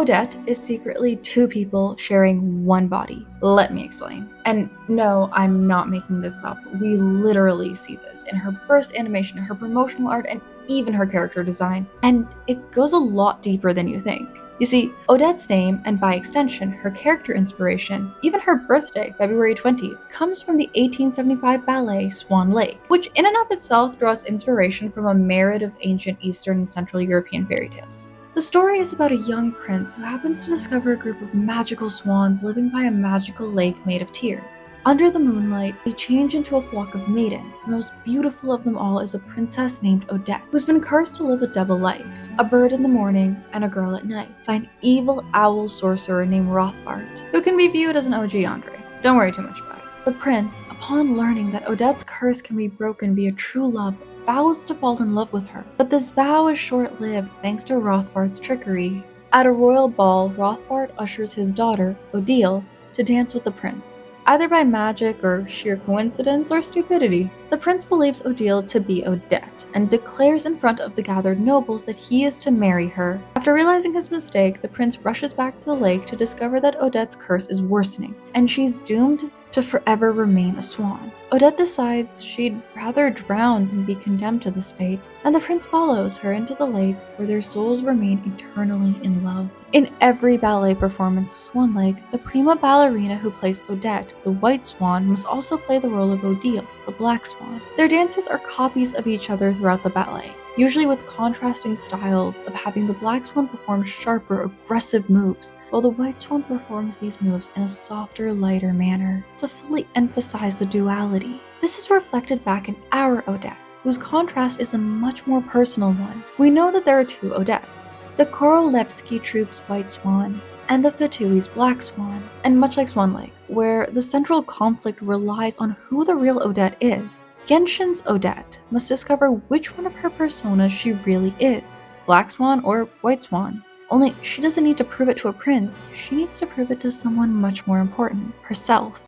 Odette is secretly two people sharing one body. Let me explain. And no, I'm not making this up. We literally see this in her burst animation, her promotional art, and even her character design. And it goes a lot deeper than you think. You see, Odette's name, and by extension, her character inspiration, even her birthday, February 20th, comes from the 1875 ballet Swan Lake, which in and of itself draws inspiration from a myriad of ancient Eastern and Central European fairy tales. The story is about a young prince who happens to discover a group of magical swans living by a magical lake made of tears. Under the moonlight, they change into a flock of maidens. The most beautiful of them all is a princess named Odette, who's been cursed to live a double life, a bird in the morning and a girl at night, by an evil owl sorcerer named Rothbart, who can be viewed as an OG Andre. Don't worry too much about it. The prince, upon learning that Odette's curse can be broken via true love, vows to fall in love with her. But this vow is short-lived thanks to Rothbart's trickery. At a royal ball, Rothbart ushers his daughter, Odile, to dance with the prince, either by magic or sheer coincidence or stupidity. The prince believes Odile to be Odette and declares in front of the gathered nobles that he is to marry her. After realizing his mistake, the prince rushes back to the lake to discover that Odette's curse is worsening and she's doomed to forever remain a swan. Odette decides she'd rather drown than be condemned to this fate, and the prince follows her into the lake where their souls remain eternally in love. In every ballet performance of Swan Lake, the prima ballerina who plays Odette, the White Swan, must also play the role of Odile, the Black Swan. Their dances are copies of each other throughout the ballet, usually with contrasting styles of having the Black Swan perform sharper, aggressive moves, while the White Swan performs these moves in a softer, lighter manner to fully emphasize the duality. This is reflected back in our Odette, whose contrast is a much more personal one. We know that there are two Odettes, the Korolevskiy Troupe's White Swan and the Fatui's Black Swan, and much like Swan Lake, where the central conflict relies on who the real Odette is. Genshin's Odette must discover which one of her personas she really is, Black Swan or White Swan. Only she doesn't need to prove it to a prince, she needs to prove it to someone much more important, herself.